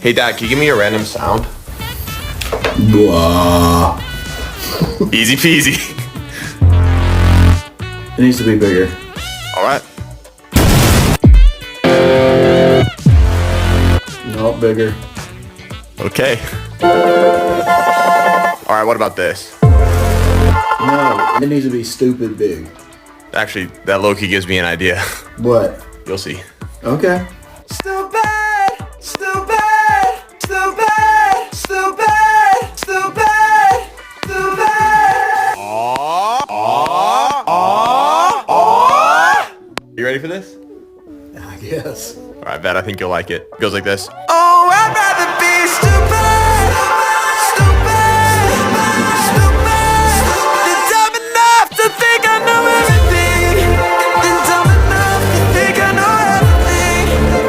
Hey, Dad, can you give me a random sound? Blah. Easy peasy. It needs to be bigger. All right. No, bigger. Okay. All right, what about this? No, it needs to be stupid big. Actually, that low-key gives me an idea. What? You'll see. Okay. Stupid, stupid, stupid, stupid, stupid, stupid. You ready for this? I guess. All right, bet. I think you'll like it. It goes like this. Oh, I'd rather be stupid.